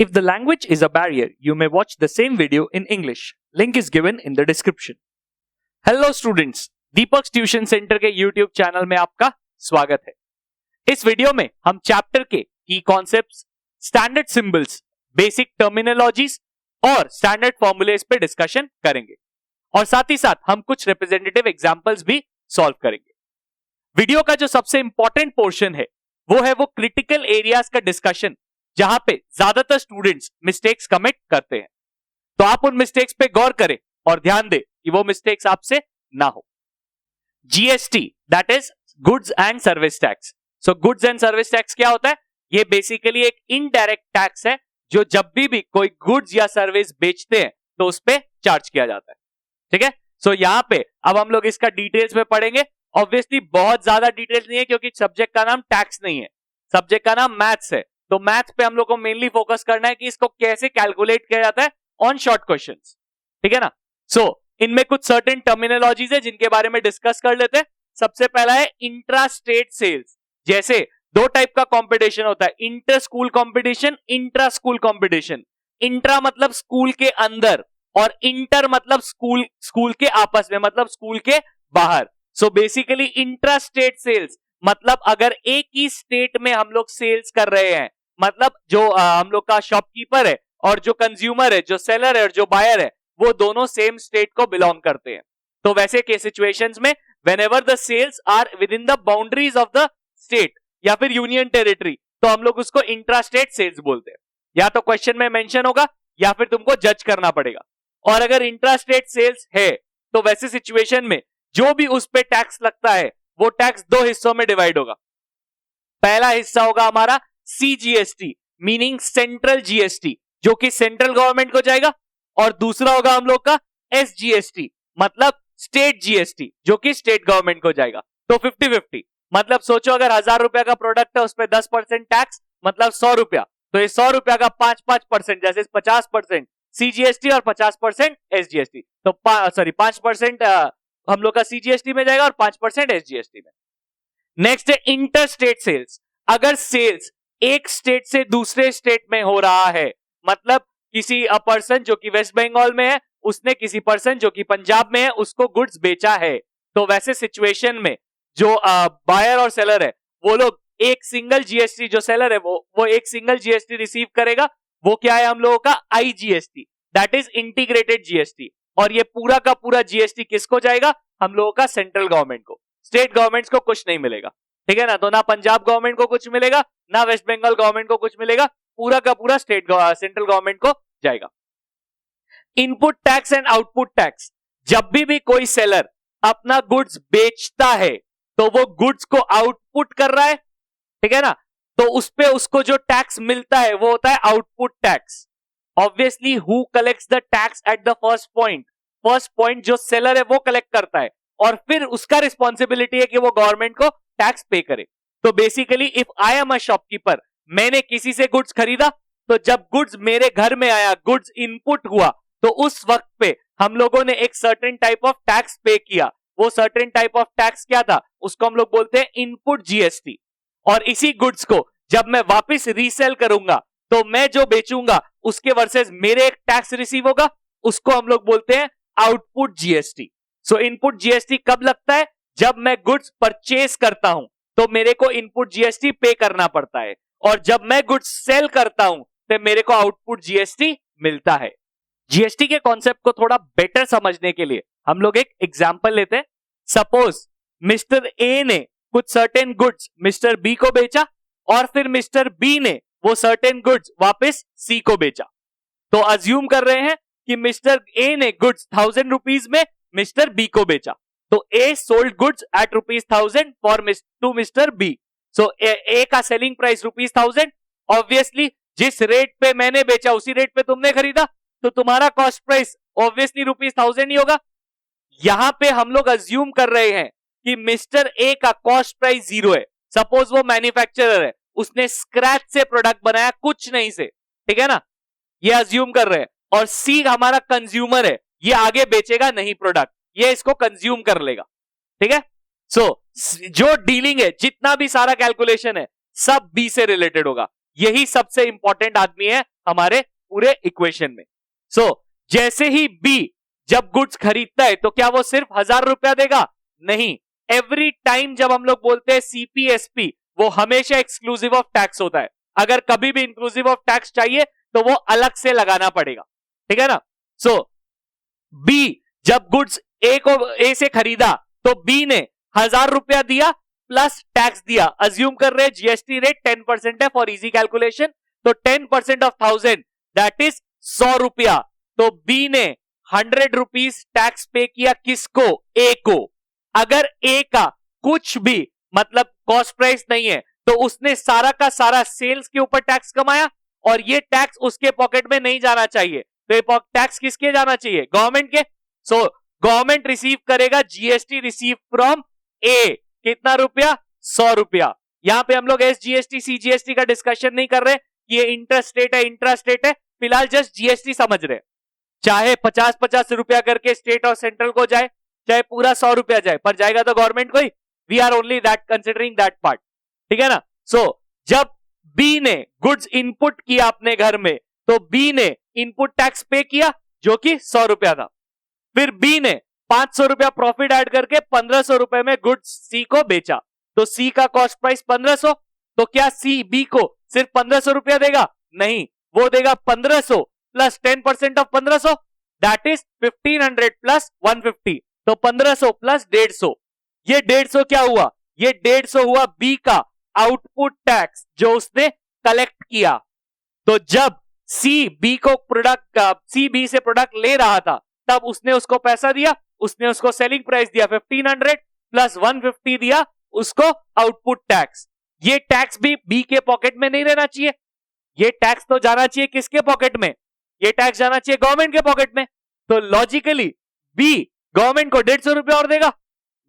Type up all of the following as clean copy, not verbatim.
If the language is a barrier, you may watch the same video in English. Link is given in the description. Hello students, Deepak tuition centre के YouTube channel में आपका स्वागत है। इस video में हम chapter के की concepts, standard symbols, basic terminologies और स्टैंडर्ड फॉर्मूलेज पे डिस्कशन करेंगे और साथ ही साथ हम कुछ रिप्रेजेंटेटिव एग्जांपल्स भी सॉल्व करेंगे। वीडियो का जो सबसे इंपॉर्टेंट पोर्शन है वो क्रिटिकल एरियाज का डिस्कशन, जहां पे ज्यादातर स्टूडेंट्स मिस्टेक्स कमिट करते हैं। तो आप उन मिस्टेक्स पे गौर करें और ध्यान दें कि वो मिस्टेक्स आपसे ना हो। GST that is goods and service tax. So goods and service tax क्या होता है? ये बेसिकली एक इनडायरेक्ट टैक्स है जो जब भी कोई गुड्स या सर्विस बेचते हैं तो उस पे चार्ज किया जाता है। ठीक है, सो यहां पे अब हम लोग इसका डिटेल्स में पढ़ेंगे। ऑब्वियसली बहुत ज्यादा डिटेल्स नहीं है क्योंकि सब्जेक्ट का नाम टैक्स नहीं है, सब्जेक्ट का नाम मैथ्स है। तो मैथ्स पे हम लोग को मेनली फोकस करना है कि इसको कैसे कैलकुलेट किया जाता है ऑन शॉर्ट क्वेश्चंस। ठीक है ना। सो इनमें कुछ सर्टेन टर्मिनोलॉजीज है जिनके बारे में डिस्कस कर लेते हैं। सबसे पहला है इंट्रा स्टेट सेल्स। जैसे दो टाइप का कंपटीशन होता है, inter school competition, intra school competition. Intra मतलब स्कूल के अंदर और इंटर मतलब स्कूल के आपस में, मतलब स्कूल के बाहर। So basically intra state sales मतलब अगर एक ही स्टेट में हम लोग सेल्स कर रहे हैं, मतलब जो हम लोग का शॉपकीपर है और जो कंज्यूमर है, जो सेलर है और जो बायर है, वो दोनों सेम स्टेट को बिलोंग करते हैं, तो वैसे के सिचुएशंस में whenever the sales are within the boundaries of the state या फिर यूनियन टेरिटरी, तो हम लोग उसको इंट्रा स्टेट सेल्स बोलते हैं। या तो क्वेश्चन में मेंशन होगा या फिर तुमको जज करना पड़ेगा। और अगर इंट्रा स्टेट सेल्स है तो वैसे सिचुएशन में जो भी उस पे टैक्स लगता है वो टैक्स दो हिस्सों में डिवाइड होगा। पहला हिस्सा होगा हमारा सीजीएसटी मीनिंग सेंट्रल जीएसटी, जो कि सेंट्रल गवर्नमेंट को जाएगा, और दूसरा होगा हम लोग का एसजीएसटी मतलब स्टेट जीएसटी, जो कि स्टेट गवर्नमेंट को जाएगा। तो 50-50 मतलब सोचो अगर 1000 रुपया का प्रोडक्ट है उस पर 10% टैक्स मतलब 100 रुपया, तो ये 100 रुपया का 5% जैसे 50% सीजीएसटी और 50% एसजीएसटी, तो 5% हम लोग का सीजीएसटी में जाएगा और 5% एसजीएसटी में। नेक्स्ट है इंटर स्टेट सेल्स। अगर सेल्स एक स्टेट से दूसरे स्टेट में हो रहा है, मतलब किसी पर्सन जो कि वेस्ट बंगाल में है उसने किसी पर्सन जो कि पंजाब में है उसको गुड्स बेचा है, तो वैसे सिचुएशन में जो बायर और सेलर है वो लोग एक सिंगल जीएसटी, जो सेलर है वो एक सिंगल जीएसटी रिसीव करेगा। वो क्या है हम लोगों का IGST, that is integrated GST. और ये पूरा का पूरा जीएसटी किसको जाएगा? हम लोगों का सेंट्रल गवर्नमेंट को। स्टेट गवर्नमेंट्स को कुछ नहीं मिलेगा। ठीक है ना, तो ना पंजाब गवर्नमेंट को कुछ मिलेगा ना वेस्ट बंगाल गवर्नमेंट को कुछ मिलेगा, पूरा का पूरा सेंट्रल गवर्नमेंट को जाएगा। Input tax and output tax. जब भी कोई सेलर अपना गुड्स बेचता है तो वो गुड्स को आउटपुट कर रहा है, ठीक है ना, तो उस पे उसको जो टैक्स मिलता है वो होता है output tax. Obviously who collects the tax at the first point जो सेलर है वो कलेक्ट करता है और फिर उसका रिस्पॉन्सिबिलिटी है कि वो गवर्नमेंट को टैक्स पे करे। तो basically if I am a shopkeeper, मैंने किसी से गुड्स खरीदा, तो जब गुड्स मेरे घर में आया, गुड्स इनपुट हुआ, तो उस वक्त पे हम लोगों ने एक सर्टेन टाइप ऑफ टैक्स पे किया। वो सर्टेन टाइप ऑफ टैक्स क्या था? उसको हम लोग बोलते हैं इनपुट जीएसटी। और इसी गुड्स को जब मैं वापस रीसेल करूंगा तो मैं जो बेचूंगा उसके वर्सेस मेरे एक टैक्स रिसीव होगा, उसको हम लोग बोलते हैं आउटपुट जीएसटी। सो इनपुट जीएसटी कब लगता है? जब मैं गुड्स परचेस करता हूं तो मेरे को इनपुट जीएसटी पे करना पड़ता है, और जब मैं गुड्स सेल करता हूं तो मेरे को आउटपुट जीएसटी मिलता है। जीएसटी के कॉन्सेप्ट को थोड़ा बेटर समझने के लिए हम लोग एक एग्जांपल लेते हैं। सपोज मिस्टर ए ने कुछ सर्टेन गुड्स मिस्टर बी को बेचा और फिर मिस्टर बी ने वो सर्टेन गुड्स वापस सी को बेचा। तो अज्यूम कर रहे हैं कि मिस्टर ए ने गुड्स 1000 रुपीज में मिस्टर बी को बेचा, तो A sold goods at ₹1000 for to mister B. So A का सेलिंग प्राइस ₹1000। ऑब्वियसली जिस रेट पे मैंने बेचा उसी रेट पे तुमने खरीदा, तो तुम्हारा कॉस्ट प्राइस ऑब्वियसली ₹1000 ही होगा। यहां पे हम लोग अज्यूम कर रहे हैं कि मिस्टर ए का कॉस्ट प्राइस 0 है। सपोज वो मैन्युफैक्चरर है, उसने स्क्रैच से प्रोडक्ट बनाया, कुछ नहीं से, ठीक है ना, ये अज्यूम कर रहे हैं। और सी हमारा कंज्यूमर है, ये आगे बेचेगा नहीं प्रोडक्ट, ये इसको कंज्यूम कर लेगा। ठीक है, सो जो डीलिंग है, जितना भी सारा कैलकुलेशन है, सब बी से रिलेटेड होगा। यही सबसे इंपॉर्टेंट आदमी है हमारे पूरे इक्वेशन में। सो जैसे ही बी जब गुड्स खरीदता है तो क्या वो सिर्फ 1000 रुपया देगा? नहीं, एवरी टाइम जब हम लोग बोलते हैं सीपीएसपी, वो हमेशा एक्सक्लूसिव ऑफ टैक्स होता है। अगर कभी भी इंक्लूसिव ऑफ टैक्स चाहिए तो वो अलग से लगाना पड़ेगा, ठीक है ना। सो बी जब गुड्स ए से खरीदा तो बी ने 1000 रुपया दिया प्लस टैक्स दिया। अज्यूम कर रहे हैं जीएसटी रेट 10% है फॉर इजी कैलकुलेशन, तो 10% ऑफ 1000 दैट इज 100 रुपया। तो बी ने 100 रुपीज टैक्स पे किया किसको? ए को। अगर ए का कुछ भी मतलब कॉस्ट प्राइस नहीं है तो उसने सारा का सारा सेल्स के ऊपर टैक्स कमाया और ये टैक्स उसके पॉकेट में नहीं जाना चाहिए। तो ये टैक्स किसके जाना चाहिए? गवर्नमेंट के। सो गवर्नमेंट रिसीव करेगा जीएसटी रिसीव फ्रॉम ए। कितना रुपया? 100 रुपया। यहां पे हम लोग एसजीएसटी सीजीएसटी का डिस्कशन नहीं कर रहे कि ये इंटर स्टेट है इंट्रा स्टेट है, फिलहाल जस्ट जीएसटी समझ रहे। चाहे 50-50 रुपया करके स्टेट और सेंट्रल को जाए, चाहे पूरा 100 रुपया जाए, पर जाएगा तो गवर्नमेंट को ही। We are only that considering that part, ठीक है ना। सो जब बी ने गुड्स इनपुट किया अपने घर में तो बी ने इनपुट टैक्स पे किया जो कि 100 रुपया था। फिर बी ने 500 रुपया प्रॉफिट ऐड करके 1500 रुपए में गुड्स सी को बेचा। तो सी का कॉस्ट प्राइस 1500, तो क्या सी बी को सिर्फ 1500 रुपया देगा? नहीं, वो देगा 1500 plus 10% of 1500 that is 1500 plus 150। तो 1500 प्लस 150, ये 150 क्या हुआ? ये 150 हुआ बी का आउटपुट टैक्स जो उसने कलेक्ट किया। तो जब सी बी को प्रोडक्ट सी बी से प्रोडक्ट ले रहा था तब उसने उसको पैसा दिया, उसने उसको सेलिंग प्राइस दिया 1500 प्लस 150 दिया उसको आउटपुट टैक्स। ये टैक्स भी बी के पॉकेट में नहीं रहना चाहिए, ये टैक्स तो जाना चाहिए किसके पॉकेट में? ये टैक्स जाना चाहिए गवर्नमेंट के पॉकेट में। तो लॉजिकली बी गवर्नमेंट को 150 रुपया और देगा?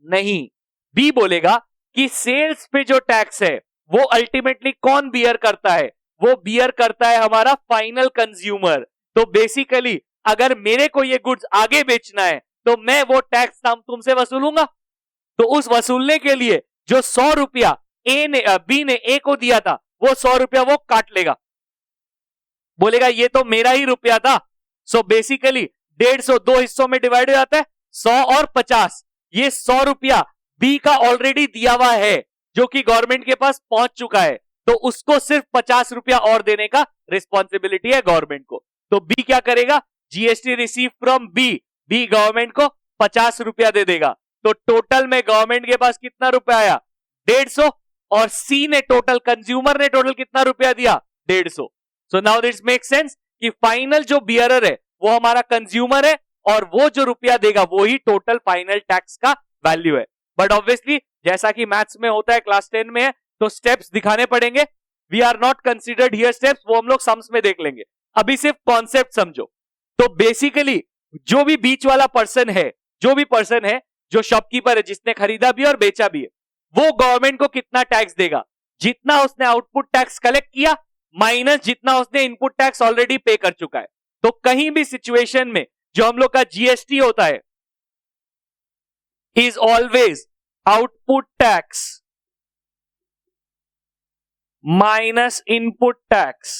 नहीं, बी बोलेगा कि सेल्स पे जो टैक्स है वो अल्टीमेटली कौन बियर करता है? वो बियर करता है हमारा फाइनल कंज्यूमर। तो बेसिकली अगर मेरे को ये गुड्स आगे बेचना है तो मैं वो टैक्स तुमसे वसूलूंगा। तो उस वसूलने के लिए जो 100 रुपया बी ने ए को दिया था वो 100 रुपया वो काट लेगा, बोलेगा ये तो मेरा ही रुपया था। सो बेसिकली 150 दो हिस्सों में डिवाइड हो जाता है, 100 और 50। ये 100 रुपया बी का ऑलरेडी दिया हुआ है जो कि गवर्नमेंट के पास पहुंच चुका है, तो उसको सिर्फ 50 रुपया और देने का रिस्पॉन्सिबिलिटी है गवर्नमेंट को। तो बी क्या करेगा? GST receive from B, B government को 50 रुपया दे देगा। तो टोटल में गवर्नमेंट के पास कितना रुपया आया? 150, और सी ने टोटल कंज्यूमर ने टोटल कितना रुपया दिया? 150। So now this make sense कि फाइनल जो बियरर है वो हमारा कंज्यूमर है और वो जो रुपया देगा वो ही टोटल फाइनल टैक्स का वैल्यू है। बट ऑब्वियसली जैसा कि मैथ्स में होता है, क्लास 10 में है, तो स्टेप्स दिखाने पड़ेंगे। We are not considered here steps, वो हम लोग सम्स में देख लेंगे। अभी सिर्फ कॉन्सेप्ट समझो। तो बेसिकली जो भी बीच वाला पर्सन है, जो भी पर्सन है जो शॉपकीपर है जिसने खरीदा भी और बेचा भी है, वो गवर्नमेंट को कितना टैक्स देगा? जितना उसने आउटपुट टैक्स कलेक्ट किया माइनस जितना उसने इनपुट टैक्स ऑलरेडी पे कर चुका है। तो कहीं भी सिचुएशन में जो हम लोग का जीएसटी होता है is always output tax minus input tax.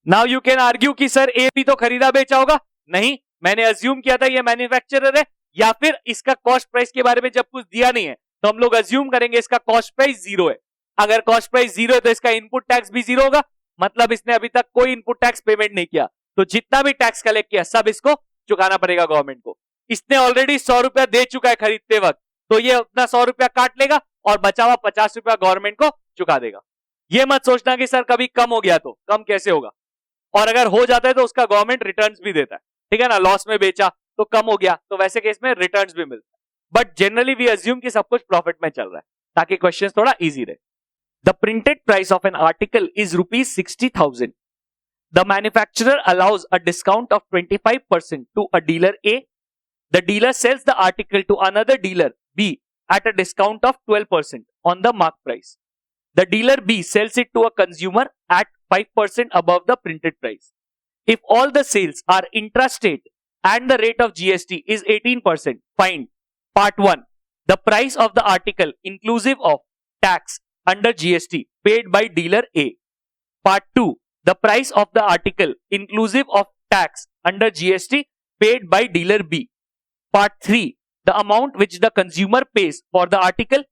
Now you can argue कि सर ए भी तो खरीदा बेचा होगा। नहीं, मैंने अज्यूम किया था ये मैन्युफैक्चरर है, या फिर इसका कॉस्ट प्राइस के बारे में जब कुछ दिया नहीं है तो हम लोग अज्यूम करेंगे इसका कॉस्ट प्राइस 0 है। अगर कॉस्ट प्राइस 0 है तो इसका इनपुट टैक्स भी 0 होगा, मतलब इसने अभी तक कोई इनपुट टैक्स पेमेंट नहीं किया। तो जितना भी टैक्स कलेक्ट किया सब इसको चुकाना पड़ेगा गवर्नमेंट को। इसने ऑलरेडी 100 रुपया दे चुका है खरीदते वक्त, तो ये अपना 100 रुपया काट लेगा और बचा हुआ 50 रुपया गवर्नमेंट को चुका देगा। ये मत सोचना कि सर कभी कम हो गया तो, कम कैसे होगा, और अगर हो जाता है तो उसका गवर्नमेंट रिटर्न्स भी देता है, ठीक है ना। लॉस में बेचा तो कम हो गया तो वैसे केस में रिटर्न्स भी मिलता है, बट जनरली वी अज्यूम कि सब कुछ प्रॉफिट में चल रहा है ताकि क्वेश्चन थोड़ा इजी रहे। The printed price of an article is ₹60,000. The manufacturer allows a discount of 25% to a dealer A. The dealer sells the article to another dealer B at a discount of 12% on the mark price. The dealer B sells it to a consumer at 5% above the printed price. If all the sales are intrastate and the rate of GST is 18%, find Part 1. The price of the article inclusive of tax under GST paid by dealer A. Part 2, the price of the article inclusive of tax under GST paid by dealer B. Part 3, the amount which the consumer pays for the article.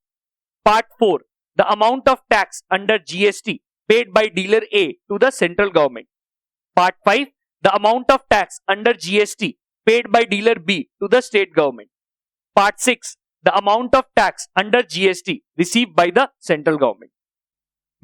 Part 4, the amount of tax under GST paid by dealer A to the central government. Part 5, the amount of tax under GST paid by dealer B to the state government. Part 6, the amount of tax under GST received by the central government.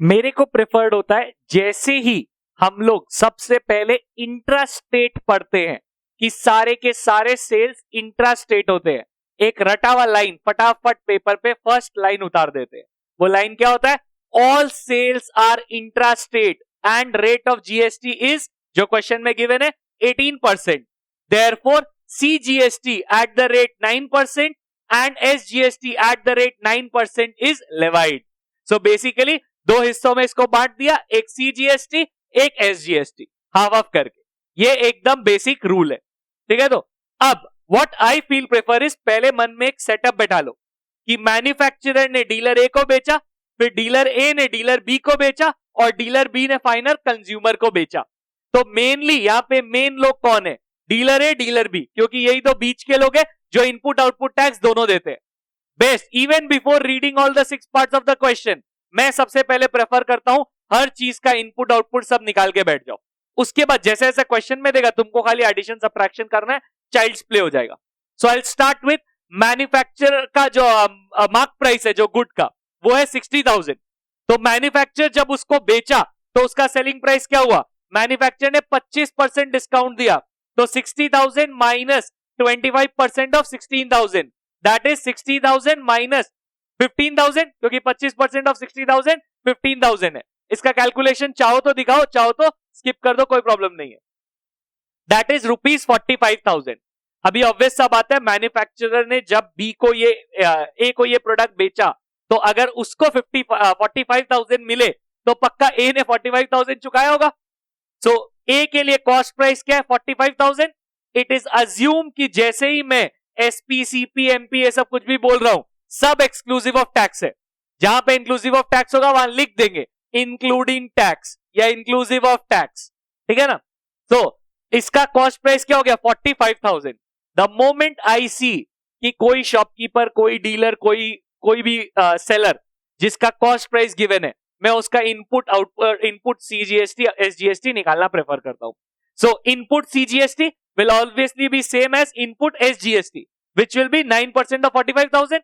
मेरे को preferred होता है जैसे ही हम लोग सबसे पहले intra state पढ़ते हैं कि सारे के सारे सेल्स इंट्रा स्टेट होते हैं, एक रटा हुआ लाइन फटाफट पेपर पे फर्स्ट लाइन उतार देते हैं. वो लाइन क्या होता है? All sales are intra state and rate of GST is, जो क्वेश्चन में गिवन है, 18%. Therefore CGST at the rate 9% and SGST at the rate 9% is levied. So basically दो हिस्सों में इसको बांट दिया, एक CGST एक SGST, हाफ हाफ करके. ये एकदम बेसिक रूल है, ठीक है. तो अब what I feel prefer is, पहले मन में एक सेटअप बैठा लो कि मैन्युफैक्चरर ने डीलर ए को बेचा, फिर डीलर ए ने डीलर बी को बेचा और डीलर बी ने फाइनल कंज्यूमर को बेचा. तो मेनली यहाँ पे मेन लोग कौन है? डीलर ए डीलर बी, क्योंकि यही तो बीच के लोग हैं जो इनपुट आउटपुट टैक्स दोनों देते हैं. Best, even before reading all the 6 parts of the question, मैं सबसे पहले प्रेफर करता हूं हर चीज का इनपुट आउटपुट सब निकाल के बैठ जाओ. उसके बाद जैसे जैसे क्वेश्चन में देगा तुमको खाली एडिशन सब्ट्रैक्शन करना है, चाइल्ड्स प्ले हो जाएगा. So I will start with manufacturer का जो मार्क प्राइस है जो गुड का, वो है 60,000. तो मैन्युफैक्चरर जब उसको बेचा तो उसका सेलिंग प्राइस क्या हुआ? मैन्युफैक्चरर ने 25% डिस्काउंट दिया, तो 60,000 minus 25% of 16,000, that is 60,000 minus 15,000, क्योंकि 25% ऑफ 60,000 15,000 है. इसका कैलकुलेशन चाहो तो दिखाओ, चाहो तो स्किप कर दो, कोई प्रॉब्लम नहीं है. That is ₹45,000. अभी ऑब्वियस सा बात है, मैन्युफैक्चरर ने जब बी को ये ए को ये प्रोडक्ट बेचा, तो अगर उसको 45,000 मिले तो पक्का ए ने 45,000 चुकाया होगा. सो ए के लिए कॉस्ट प्राइस क्या है? 45,000. इट इज अज्यूम कि जैसे ही मैं एसपी सीपी एमपी ये सब कुछ भी बोल रहा हूं, सब एक्सक्लूसिव ऑफ टैक्स है. जहां पे इंक्लूसिव ऑफ टैक्स होगा वहां लिख देंगे इंक्लूडिंग टैक्स या इंक्लूसिव ऑफ टैक्स, ठीक है ना. तो इसका कॉस्ट प्राइस क्या हो गया? 45,000. द मोमेंट आई सी कि कोई शॉपकीपर, कोई डीलर, कोई भी सेलर जिसका कॉस्ट प्राइस गिवन है, मैं उसका इनपुट CGST SGST निकालना प्रेफर करता हूं. सो input CGST will obviously be same as input SGST, which will be 9% of 45,000.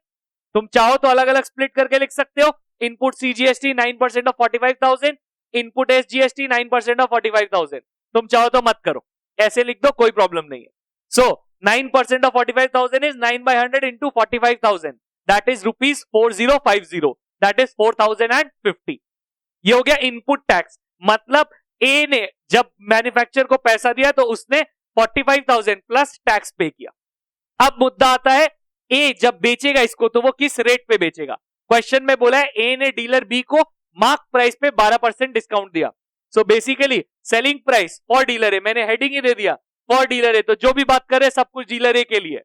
तुम चाहो तो अलग अलग स्प्लिट करके लिख सकते हो. Input CGST 9% of 45,000, input SGST 9% of 45,000. तुम चाहो तो मत करो, ऐसे लिख दो, कोई प्रॉब्लम नहीं है. So 9% of 45,000 is 9/100 into 45,000. That is ₹4050. That is 4,050. ये हो गया इनपुट टैक्स. मतलब ए ने जब मैन्युफैक्चरर को पैसा दिया तो उसने 45,000 प्लस टैक्स पे किया. अब मुद्दा आता है, ए जब बेचेगा इसको तो वो किस रेट पे बेचेगा? क्वेश्चन में बोला है ए ने डीलर बी को मार्क प्राइस पे 12% डिस्काउंट दिया. So basically selling price for dealer A, मैंने हेडिंग ही दे दिया फॉर डीलर ए, तो जो भी बात करे सब कुछ डीलर ए के लिए.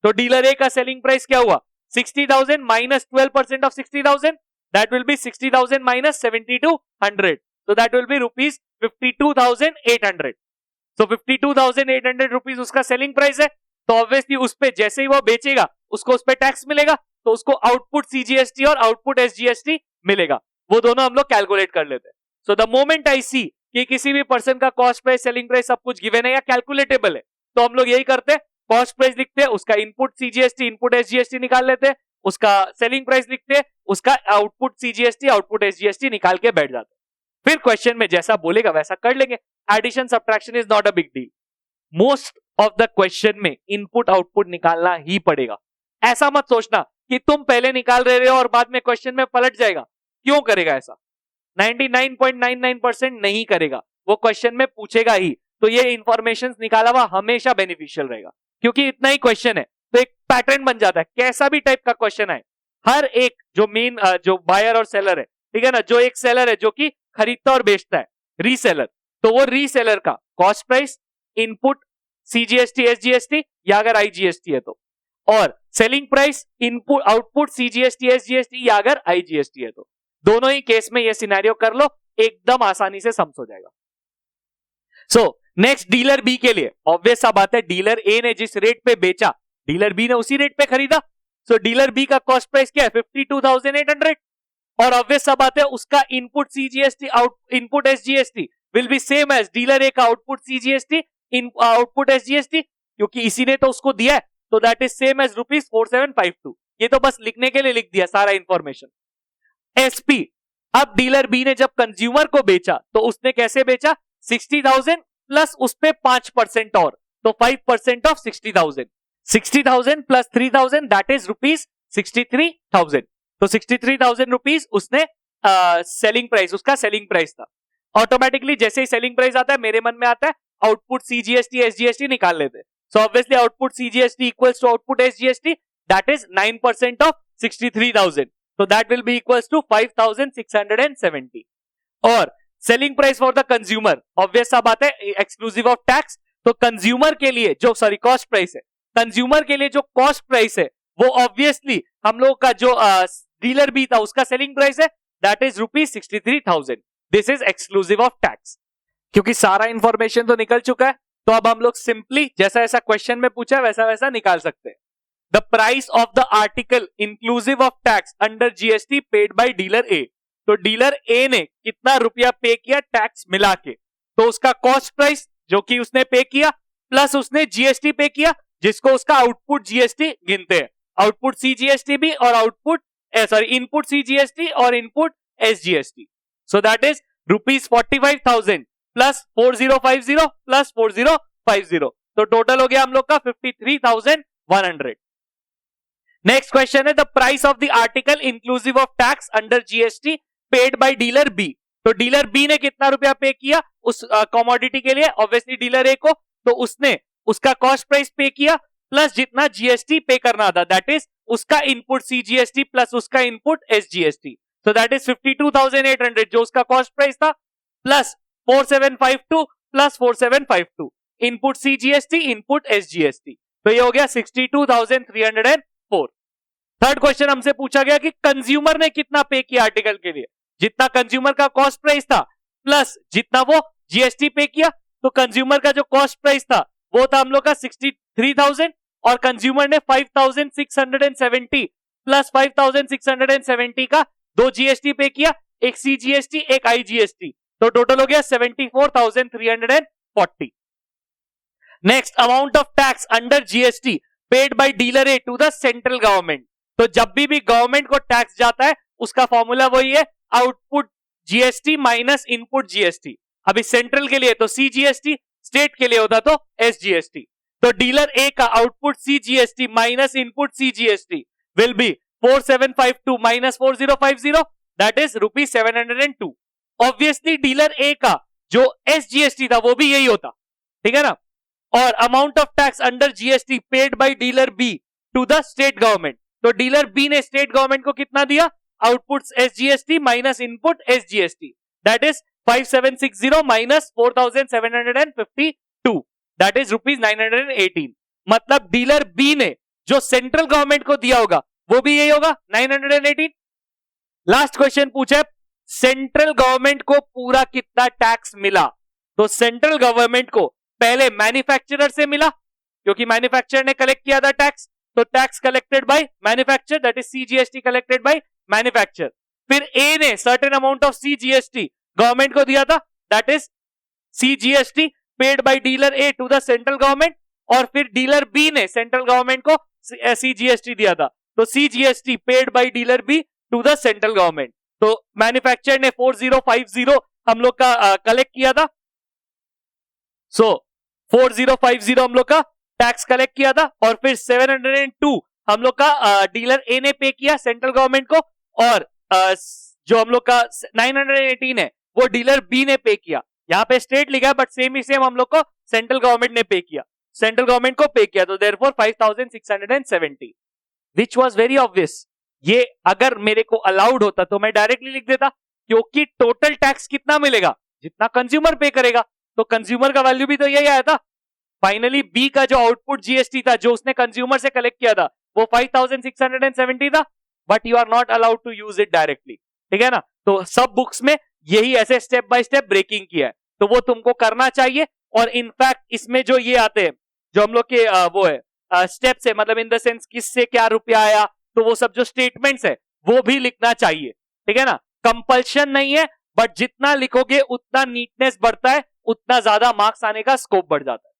तो डीलर ए का सेलिंग प्राइस क्या हुआ? 60,000 minus 12% of 60,000, that will B 60,000 minus 7,200. So that will be ₹52,800. So 52,800 rupees उसका सेलिंग प्राइस है. तो ऑब्वियसली उस पे जैसे ही वो बेचेगा उसको उस पे टैक्स मिलेगा, तो उसको आउटपुट CGST और आउटपुट SGST मिलेगा. वो दोनों हम लोग कैलकुलेट कर लेते हैं. सो द मोमेंट आई सी कि किसी भी पर्सन का कॉस्ट प्राइस, सेलिंग प्राइस सब कुछ गिवन है या कैलकुलेटेबल है, तो हम लोग यही करते हैं, कॉस्ट प्राइस लिखते हैं, उसका इनपुट CGST इनपुट SGST निकाल लेते हैं, उसका सेलिंग प्राइस लिखते हैं, उसका आउटपुट CGST आउटपुट SGST निकाल के बैठ जाते हैं. फिर क्वेश्चन में जैसा बोलेगा वैसा कर लेंगे. Addition subtraction is not a big deal. Most of the question में इनपुट आउटपुट निकालना ही पड़ेगा. ऐसा मत सोचना कि तुम पहले निकाल रहे हो और बाद में क्वेश्चन में पलट जाएगा. क्यों करेगा ऐसा? 99.99% नहीं करेगा. वो क्वेश्चन में पूछेगा ही, तो ये इंफॉर्मेशन निकाला हुआ हमेशा बेनिफिशियल रहेगा, क्योंकि इतना ही क्वेश्चन है तो एक पैटर्न बन जाता है. कैसा भी टाइप का क्वेश्चन है, हर एक जो मेन जो बायर और सेलर है, ठीक है ना, जो एक सेलर है जो कि खरीदता और बेचता है, रीसेलर, तो वो रीसेलर का cost price, input CGST SGST या अगर IGST है तो, और selling price, input output CGST SGST या अगर IGST है तो. दोनों ही केस में ये सिनेरियो कर लो, एकदम आसानी से समझ हो जाएगा। सो नेक्स्ट डीलर बी के लिए ऑब्वियस सा बात है, डीलर ए ने जिस रेट पे बेचा डीलर बी ने उसी रेट पे खरीदा। सो डीलर बी का कॉस्ट प्राइस क्या है 52,800 और ऑब्वियस सा बात है उसका input CGST input SGST will be same as dealer A का आउटपुट सीजीएसटी आउटपुट एसजीएसटी, क्योंकि इसी ने तो उसको दिया है, तो दैट इज सेम एज ₹4752। ये तो बस लिखने के लिए लिख दिया सारा इंफॉर्मेशन। एसपी, अब डीलर बी ने जब कंज्यूमर को बेचा तो उसने कैसे बेचा 60,000 प्लस उस पे 5% और, तो 5% ऑफ 60,000, 60,000 प्लस 3,000 दैट इज ₹63,000। तो 63,000 रुपीज उसने सेलिंग प्राइस, उसका सेलिंग प्राइस था। ऑटोमेटिकली जैसे ही सेलिंग प्राइस आता है मेरे मन में आता है आउटपुट सीजीएसटी एसजीएसटी निकाल लेते हैं। So obviously output CGST equals to output SGST that is 9% of 63,000, so that will be equals to 5,670 और selling price for the consumer obvious सा बात है एक्सक्लूसिव ऑफ टैक्स। तो कंज्यूमर के लिए जो कॉस्ट प्राइस है, कंज्यूमर के लिए जो कॉस्ट प्राइस है वो ऑब्वियसली हम लोग का जो डीलर बी था उसका सेलिंग प्राइस है that is ₹63,000। This is exclusive of tax. क्योंकि सारा इंफॉर्मेशन तो निकल चुका है तो अब हम लोग सिंपली जैसा ऐसा क्वेश्चन में पूछा वैसा वैसा निकाल सकते हैं। The price of the article inclusive of tax under GST paid by dealer A। तो डीलर ए ने कितना रुपया पे किया टैक्स मिला के, तो उसका कॉस्ट प्राइस जो कि उसने पे किया प्लस उसने जीएसटी पे किया जिसको उसका आउटपुट जीएसटी गिनते हैं, आउटपुट सीजीएसटी भी और आउटपुट इनपुट सीजीएसटी और input SGST. So that is ₹45,000 plus 4050 plus 4050, तो टोटल हो गया हम लोग का 53,100। नेक्स्ट क्वेश्चन है the price of the article inclusive of tax under GST paid by dealer B. तो डीलर बी ने कितना रुपया पे किया उस कमोडिटी के लिए, ऑब्वियसली डीलर ए को, तो उसने उसका कॉस्ट प्राइस पे किया प्लस जितना जीएसटी पे करना था दैट इज उसका इनपुट सीजीएसटी प्लस उसका input SGST. So that is 52,800 जो उसका कॉस्ट प्राइस था plus 4752 plus 4752 input CGST input SGST, तो ये हो गया 62,304। थर्ड क्वेश्चन हमसे पूछा गया कि कंज्यूमर ने कितना पे किया आर्टिकल के लिए, जितना कंज्यूमर का कॉस्ट प्राइस था प्लस जितना वो जीएसटी पे किया। तो कंज्यूमर का जो कॉस्ट प्राइस था वो था हम लोग का 63,000 और कंज्यूमर ने 5,670 प्लस 5,670 का 2 जीएसटी पे किया, एक सीजीएसटी एक आईजीएसटी, तो टोटल हो गया 74,340। Next amount of tax under GST paid by dealer A to the central government. तो जब भी गवर्नमेंट को टैक्स जाता है उसका फॉर्मूला वही है output GST minus input GST. अभी सेंट्रल के लिए तो सीजीएसटी, स्टेट के लिए होता तो एसजीएसटी। तो डीलर ए का output CGST minus input CGST will be 4752 minus 4050 that is ₹702। Obviously dealer A का जो एसजीएसटी था वो भी यही होता, ठीक है ना। और amount of tax under GST paid by dealer B to the state government. तो डीलर बी ने स्टेट गवर्नमेंट को कितना दिया output SGST minus input SGST that is 5760 minus 4752 that is ₹918। मतलब डीलर बी ने जो सेंट्रल गवर्नमेंट को दिया होगा वो भी यही होगा 918। लास्ट क्वेश्चन पूछा है सेंट्रल गवर्नमेंट को पूरा कितना टैक्स मिला। तो सेंट्रल गवर्नमेंट को पहले मैन्युफैक्चरर से मिला क्योंकि मैन्युफैक्चरर ने कलेक्ट किया था टैक्स, तो tax collected by manufacturer that is CGST collected by manufacturer. फिर ए ने certain amount of CGST government को दिया था that is CGST paid by dealer A to the central government, और फिर डीलर बी ने सेंट्रल गवर्नमेंट को CGST दिया था, तो CGST paid by dealer B to the central government. तो मैन्युफैक्चरर ने 4050 हम लोग का कलेक्ट किया था, सो 4050 हम लोग का टैक्स कलेक्ट किया था, और फिर 702 हम लोग का डीलर ए ने पे किया सेंट्रल गवर्नमेंट को, और जो हम लोग का 918 है वो डीलर बी ने पे किया। यहाँ पे स्टेट लिखा है बट सेम ही सेम हम लोग को सेंट्रल गवर्नमेंट ने पे किया, सेंट्रल गवर्नमेंट को पे किया, तो therefore 5670 which was very obvious. ये अगर मेरे को अलाउड होता तो मैं डायरेक्टली लिख देता क्योंकि टोटल टैक्स कितना मिलेगा जितना कंज्यूमर पे करेगा, तो कंज्यूमर का वैल्यू भी तो यही आया था। फाइनली बी का जो आउटपुट जीएसटी था जो उसने कंज्यूमर से कलेक्ट किया था वो 5670 था, but you are not allowed to use it directly, ठीक है ना। तो सब बुक्स में यही ऐसे स्टेप बाय स्टेप ब्रेकिंग किया है, तो वो तुमको करना चाहिए। और इनफैक्ट इसमें जो ये आते हैं, जो हम लोग के वो है स्टेप्स है, मतलब इन द सेंस किससे क्या रुपया आया, तो वो सब जो स्टेटमेंट्स है वो भी लिखना चाहिए, ठीक है ना। कंपल्शन नहीं है, बट जितना लिखोगे उतना नीटनेस बढ़ता है, उतना ज्यादा मार्क्स आने का स्कोप बढ़ जाता है।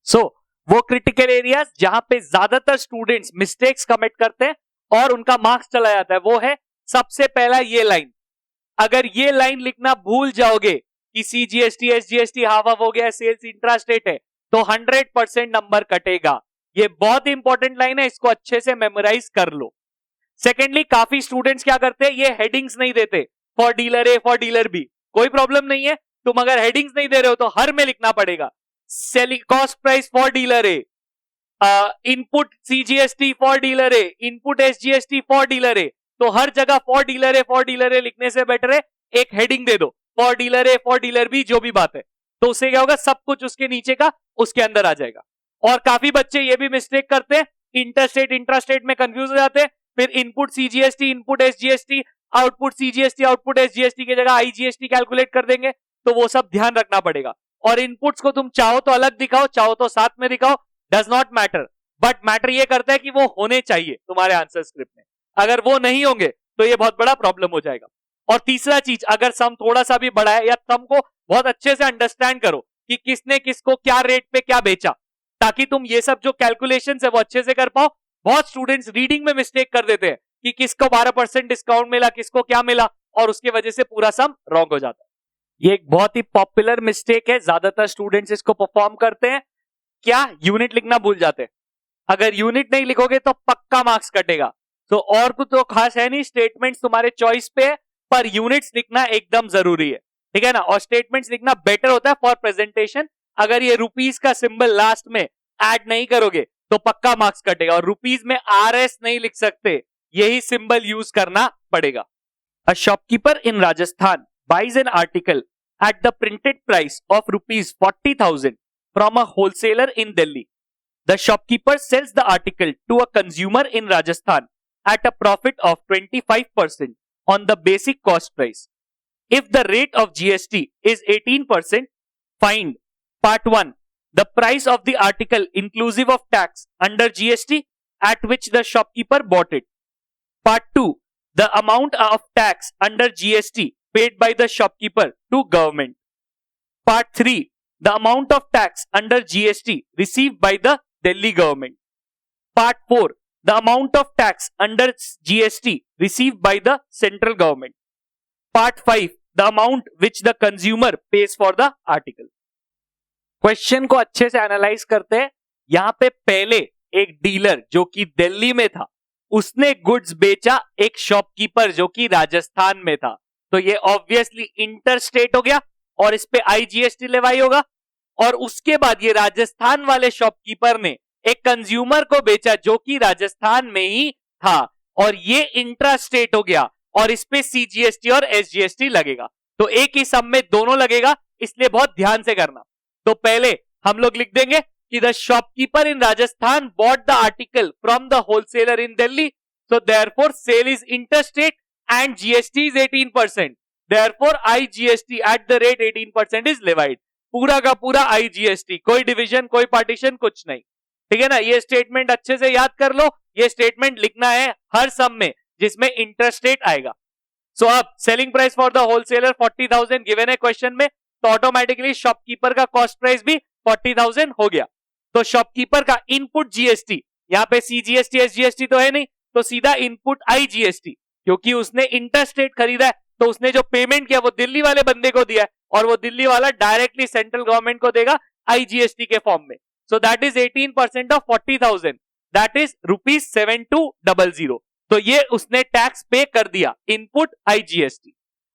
सो वो क्रिटिकल एरियाज जहां पे ज्यादातर स्टूडेंट्स मिस्टेक्स कमिट करते हैं और उनका मार्क्स चला जाता है, वो है सबसे पहला ये लाइन। अगर ये लाइन लिखना भूल जाओगे कि सीजीएसटी एसजीएसटी हाफ ऑफ हो गया, सेल्स इंट्रा स्टेट है, तो 100% नंबर कटेगा। ये बहुत इंपॉर्टेंट लाइन है, इसको अच्छे से मेमोराइज कर लो। सेकेंडली, काफी स्टूडेंट्स क्या करते हैं, ये हेडिंग्स नहीं देते, for dealer A for dealer B, कोई प्रॉब्लम नहीं है, तुम अगर हेडिंग्स नहीं दे रहे हो तो हर में लिखना पड़ेगा। Selling cost price for dealer A, input CGST for dealer A, input SGST for dealer A, तो हर जगह फॉर डीलर ए लिखने से बेटर है एक हेडिंग दे दो, for dealer A for dealer B, जो भी बात है, तो उससे क्या होगा, सब कुछ उसके नीचे का उसके अंदर आ जाएगा। और काफी बच्चे ये भी मिस्टेक करते हैं, इंटरस्टेट इंट्रास्टेट में कंफ्यूज हो जाते हैं, फिर input CGST input SGST, output CGST output SGST की जगह आईजीएसटी कैलकुलेट कर देंगे, तो वो सब ध्यान रखना पड़ेगा। और इनपुट्स को तुम चाहो तो अलग दिखाओ, चाहो तो साथ में दिखाओ, does not matter, but matter ये करता है कि वो होने चाहिए तुम्हारे आंसर स्क्रिप्ट में। अगर वो नहीं होंगे तो ये बहुत बड़ा प्रॉब्लम हो जाएगा। और तीसरा चीज, अगर सम थोड़ा सा भी बड़ा है, या सम को बहुत अच्छे से अंडरस्टैंड करो कि किसने किसको क्या रेट पे क्या बेचा, ताकि तुम ये सब जो कैलकुलेशन है वो अच्छे से कर पाओ। बहुत स्टूडेंट्स रीडिंग में मिस्टेक कर देते हैं कि किसको 12% डिस्काउंट मिला, किसको क्या मिला, और उसकी वजह से पूरा सम रॉन्ग हो जाता है। ये एक बहुत ही पॉपुलर मिस्टेक है, ज्यादातर स्टूडेंट्स इसको परफॉर्म करते हैं। क्या, यूनिट लिखना भूल जाते हैं। अगर यूनिट नहीं लिखोगे तो पक्का मार्क्स कटेगा। तो और कुछ तो खास है नहीं, स्टेटमेंट्स तुम्हारे चॉइस पे है, पर यूनिट्स लिखना एकदम जरूरी है, ठीक है ना। और स्टेटमेंट्स लिखना बेटर होता है फॉर प्रेजेंटेशन। अगर ये रुपीस का सिंबल लास्ट में ऐड नहीं करोगे तो पक्का मार्क्स कटेगा। और रुपीस में आरएस नहीं लिख सकते, यही सिंबल यूज करना पड़ेगा। A shopkeeper in Rajasthan buys an article at the printed price of rupees 40,000 from a wholesaler in Delhi. The shopkeeper sells the article to a consumer in Rajasthan at a profit of 25% on the basic cost price. If the rate of GST is 18%, find part 1, the price of the article inclusive of tax under GST at which the shopkeeper bought it. Part 2, the amount of tax under GST paid by the shopkeeper to government. Part 3, the amount of tax under GST received by the Delhi government. Part 4, the amount of tax under GST received by the central government. Part 5, the amount which the consumer pays for the article. Question को अच्छे से analyse करते हैं। यहां पे पहले एक dealer जो कि दिल्ली में था, उसने गुड्स बेचा एक शॉपकीपर जो कि राजस्थान में था, तो ये ऑब्वियसली इंटरस्टेट हो गया और इस पे आईजीएसटी लेवाई होगा। और उसके बाद ये राजस्थान वाले शॉपकीपर ने एक कंज्यूमर को बेचा जो कि राजस्थान में ही था, और ये इंट्रास्टेट हो गया और इस पे सीजीएसटी और एसजीएसटी लगेगा। तो एक ही सम में दोनों लगेगा, इसलिए बहुत ध्यान से करना। तो पहले हम लोग लिख देंगे कि the shopkeeper in Rajasthan bought the article from the wholesaler in Delhi, so therefore sale is interstate and GST is 18%. Therefore, IGST at the rate 18% is levied. पूरा का पूरा IGST, कोई डिवीजन कोई पार्टीशन कुछ नहीं, ठीक है ना। ये स्टेटमेंट अच्छे से याद कर लो, ये स्टेटमेंट लिखना है हर सम में जिसमें इंटरेस्ट रेट आएगा। सो अब selling price for the wholesaler 40,000 given है क्वेश्चन में, तो ऑटोमेटिकली शॉपकीपर का कॉस्ट प्राइस भी 40,000 हो गया। तो शॉपकीपर का इनपुट जीएसटी, यहाँ पे सीजीएसटी एसजीएसटी तो है नहीं, तो सीधा इनपुट आईजीएसटी, क्योंकि उसने इंटरस्टेट खरीदा है तो उसने जो पेमेंट किया वो दिल्ली वाले बंदे को दिया है, और वो दिल्ली वाला डायरेक्टली सेंट्रल गवर्नमेंट को देगा आईजीएसटी के फॉर्म में। सो that is 18% of 40,000, that is ₹7200। तो ये उसने टैक्स पे कर दिया, इनपुट आईजीएसटी।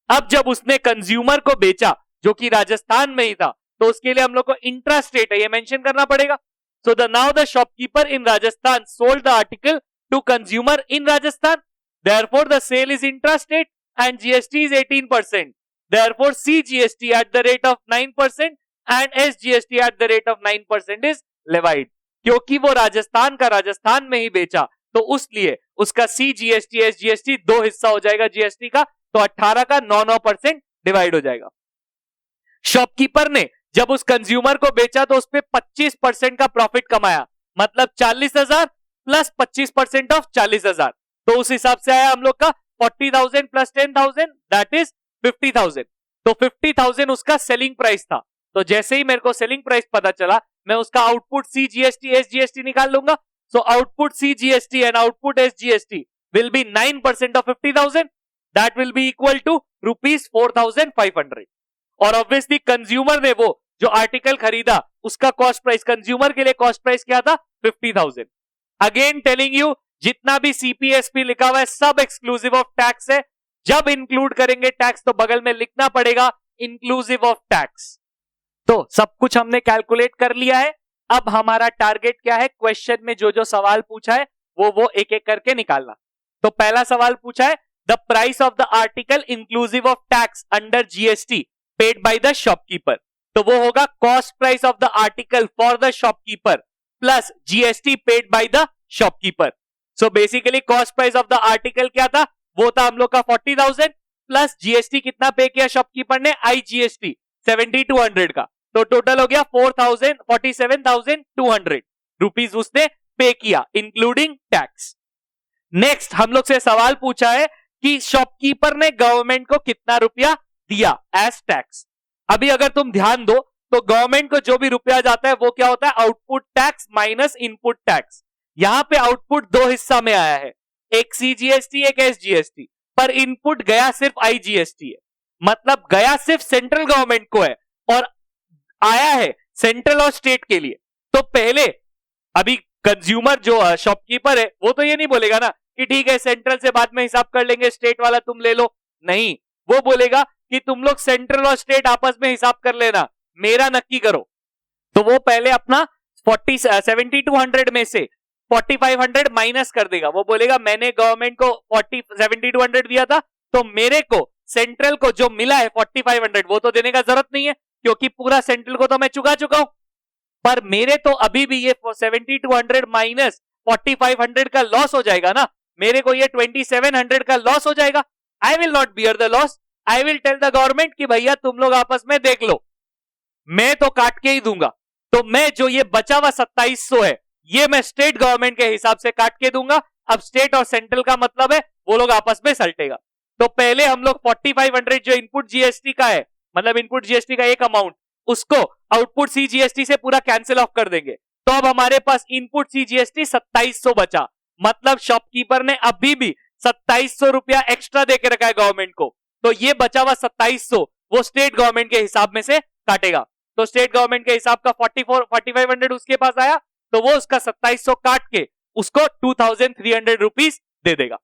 अब जब उसने कंज्यूमर को बेचा जो कि राजस्थान में ही था, तो उसके लिए हम लोग को इंट्रास्टेट है ये मेंशन करना पड़ेगा। So the now the shopkeeper in Rajasthan sold the article to consumer in Rajasthan, therefore the sale is intrastate and GST is 18%. Therefore CGST at the rate of 9% and SGST at the rate of 9% is levied. क्योंकि वो राजस्थान का राजस्थान में ही बेचा, तो उसलिए उसका CGST SGST दो हिस्सा हो जाएगा जीएसटी का, तो 18 का 9% डिवाइड हो जाएगा। शॉपकीपर ने जब उस कंज्यूमर को बेचा तो उस पर 25% का प्रॉफिट कमाया, मतलब 40,000 प्लस 25% ऑफ 40,000, तो उस हिसाब से आया हम लोग का 40,000 प्लस 10,000 दैट इज 50,000। तो 50,000 उसका सेलिंग प्राइस था। तो जैसे ही मेरे को सेलिंग प्राइस पता चला, मैं उसका output C GST S GST निकाल लूंगा। So output C GST and output S GST will be 9% of 50,000, that will be equal to ₹4,500। और ऑब्वियसली कंज्यूमर ने वो जो आर्टिकल खरीदा उसका कॉस्ट प्राइस, कंज्यूमर के लिए कॉस्ट प्राइस क्या था? 50,000। अगेन टेलिंग यू, जितना भी सीपीएसपी लिखा हुआ है सब एक्सक्लूसिव ऑफ टैक्स है। जब इंक्लूड करेंगे टैक्स तो बगल में लिखना पड़ेगा इंक्लूसिव ऑफ टैक्स। तो सब कुछ हमने कैलकुलेट कर लिया है। अब हमारा टारगेट क्या है? क्वेश्चन में जो जो सवाल पूछा है वो एक एक करके निकालना। तो पहला सवाल पूछा है the price of the article inclusive of tax under GST paid by the shopkeeper. तो वो होगा cost price of the article for the shopkeeper plus GST paid by the shopkeeper. So basically cost price of the article क्या था? वो था हम लोग का 40,000 प्लस जीएसटी कितना पे किया शॉपकीपर ने? आईजीएसटी 7,200 का। तो टोटल हो गया 47,200 रुपीज उसने पे किया इंक्लूडिंग टैक्स। नेक्स्ट हम लोग से सवाल पूछा है कि शॉपकीपर ने गवर्नमेंट को कितना रुपया दिया एज टैक्स। अभी अगर तुम ध्यान दो तो गवर्नमेंट को जो भी रुपया जाता है वो क्या होता है? Output tax minus input tax. यहां पे आउटपुट दो हिस्सा में आया है, एक सीजीएसटी एक एसजीएसटी, पर इनपुट गया सिर्फ आईजीएसटी है, मतलब गया सिर्फ सेंट्रल गवर्नमेंट को है और आया है सेंट्रल और स्टेट के लिए। तो पहले अभी कंज्यूमर जो शॉपकीपर है वो तो ये नहीं बोलेगा ना कि ठीक है सेंट्रल से बाद में हिसाब कर लेंगे, स्टेट वाला तुम ले लो। नहीं, वो बोलेगा कि तुम लोग सेंट्रल और स्टेट आपस में हिसाब कर लेना, मेरा नक्की करो। तो वो पहले अपना 7,200 में से 4,500 माइनस कर देगा। वो बोलेगा मैंने गवर्नमेंट को 7,200 दिया था, तो मेरे को सेंट्रल को जो मिला है 4,500 वो तो देने का जरूरत नहीं है क्योंकि पूरा सेंट्रल को तो मैं चुका चुका हूं। पर मेरे तो अभी भी ये 7,200 माइनस 4,500 का लॉस हो जाएगा ना, मेरे को ये 2,700 का लॉस हो जाएगा। I will not bear the loss, I will tell the government कि भैया तुम लोग आपस में देख लो, मैं तो काट के ही दूंगा। तो मैं जो ये बचा हुआ 2,700 है ये मैं स्टेट गवर्नमेंट के हिसाब से काट के दूंगा। अब स्टेट और सेंट्रल का मतलब है वो लोग आपस में सल्टेगा। तो पहले हम लोग 4,500 जो इनपुट जीएसटी का है, मतलब इनपुट जीएसटी का एक अमाउंट, उसको आउटपुट सी जीएसटी से पूरा कैंसिल ऑफ कर देंगे। तो अब हमारे पास इनपुट सी जीएसटी 2,700 बचा, मतलब शॉपकीपर ने अभी भी 2,700 रुपया एक्स्ट्रा देके रखा है गवर्नमेंट को। तो ये बचा हुआ 2,700 वो स्टेट गवर्नमेंट के हिसाब में से काटेगा। तो स्टेट गवर्नमेंट के हिसाब का 4,500 उसके पास आया, तो वो उसका 2,700 काट के उसको 2,300 रुपीज दे देगा।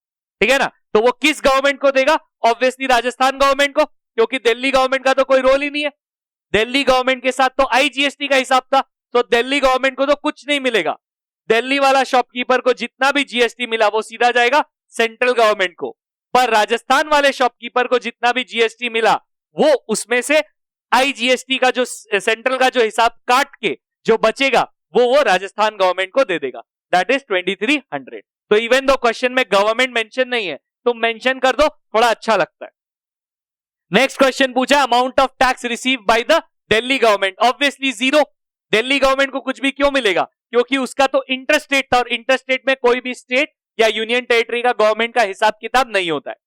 ठीक है ना? तो वो किस गवर्नमेंट को देगा? ऑब्वियसली राजस्थान गवर्नमेंट को, क्योंकि दिल्ली गवर्नमेंट का तो कोई रोल ही नहीं है। दिल्ली गवर्नमेंट के साथ तो आईजीएसटी का हिसाब था, तो दिल्ली गवर्नमेंट को तो कुछ नहीं मिलेगा। दिल्ली वाला शॉपकीपर को जितना भी जीएसटी मिला वो सीधा जाएगा सेंट्रल गवर्नमेंट को, पर राजस्थान वाले शॉपकीपर को जितना भी जीएसटी मिला वो उसमें से आईजीएसटी का जो सेंट्रल का जो हिसाब काट के जो बचेगा वो राजस्थान गवर्नमेंट को दे देगा, दैट इज 2,300। तो इवन दो क्वेश्चन में गवर्नमेंट मेंशन नहीं है, तुम मेंशन कर दो, थोड़ा अच्छा लगता है। नेक्स्ट क्वेश्चन पूछा amount of tax receive by the Delhi government. Obviously zero. Delhi government को कुछ भी क्यों मिलेगा? क्योंकि उसका तो इंटरस्टेट था और इंटरस्टेट में कोई भी स्टेट या यूनियन टेरिटरी का गवर्नमेंट का हिसाब किताब नहीं होता है।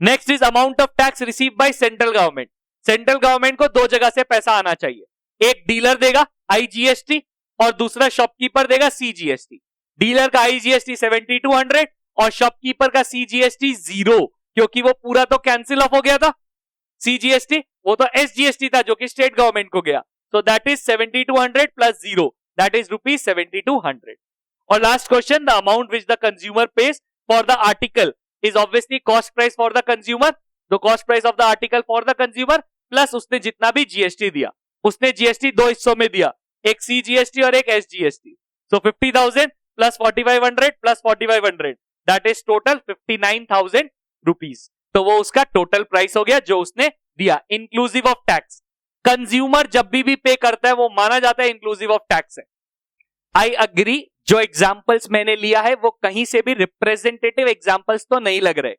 Next is amount of tax receive by central government. Central government को दो जगह से पैसा आना चाहिए, एक डीलर देगा आईजीएसटी और दूसरा शॉपकीपर देगा सीजीएसटी। डीलर का आईजीएसटी 7,200 और शॉपकीपर का सीजीएसटी 0, क्योंकि वो पूरा तो कैंसिल ऑफ हो गया था। सीजीएसटी वो तो एसजीएसटी था जो कि स्टेट गवर्नमेंट को गया। So that is 7,200 plus 0, that is rupees 7,200. और last question, the amount which the consumer pays for the article is obviously cost price for the consumer, the cost price of the article for the consumer plus उसने जितना भी GST दिया, उसने GST दो हिस्सों में दिया, एक सीजीएसटी और एक SGST. So 50,000 plus 4,500 plus 4,500, that is total 59,000 rupees. तो वो उसका टोटल प्राइस हो गया जो उसने दिया इंक्लूसिव ऑफ टैक्स। कंज्यूमर जब भी पे करता है वो माना जाता है इंक्लूसिव ऑफ टैक्स है। आई अग्री, जो एग्जांपल्स मैंने लिया है वो कहीं से भी रिप्रेजेंटेटिव एग्जांपल्स तो नहीं लग रहे,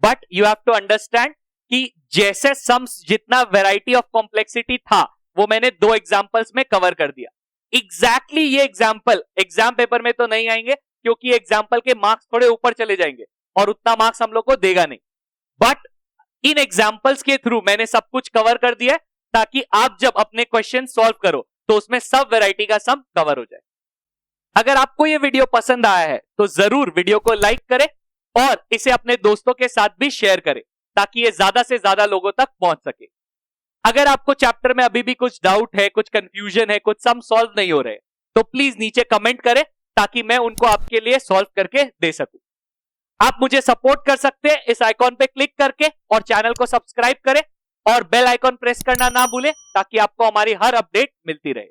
but you have to understand कि जैसे सम्स जितना वैरायटी ऑफ कॉम्प्लेक्सिटी था वो मैंने 2 एग्जांपल्स में कवर कर दिया। एग्जैक्टली ये एग्जांपल एग्जाम पेपर में तो नहीं आएंगे क्योंकि एग्जांपल के मार्क्स थोड़े ऊपर चले जाएंगे और उतना मार्क्स हम लोग को देगा नहीं, बट इन एग्जांपल्स के थ्रू मैंने सब कुछ कवर कर दिया है ताकि आप जब अपने क्वेश्चन सॉल्व करो तो उसमें सब वैरायटी का सम कवर हो जाए। अगर आपको ये वीडियो पसंद आया है तो जरूर वीडियो को लाइक करें और इसे अपने दोस्तों के साथ भी शेयर करें ताकि ये ज्यादा से ज्यादा लोगों तक पहुंच सके। अगर आपको चैप्टर में अभी भी कुछ डाउट है, कुछ कंफ्यूजन है, कुछ सम सॉल्व नहीं हो रहे, तो प्लीज नीचे कमेंट करें ताकि मैं उनको आपके लिए सॉल्व करके दे सकूं। आप मुझे सपोर्ट कर सकते हैं इस आइकॉन पे क्लिक करके और चैनल को सब्सक्राइब करें और बेल आइकॉन प्रेस करना ना भूलें ताकि आपको हमारी हर अपडेट मिलती रहे।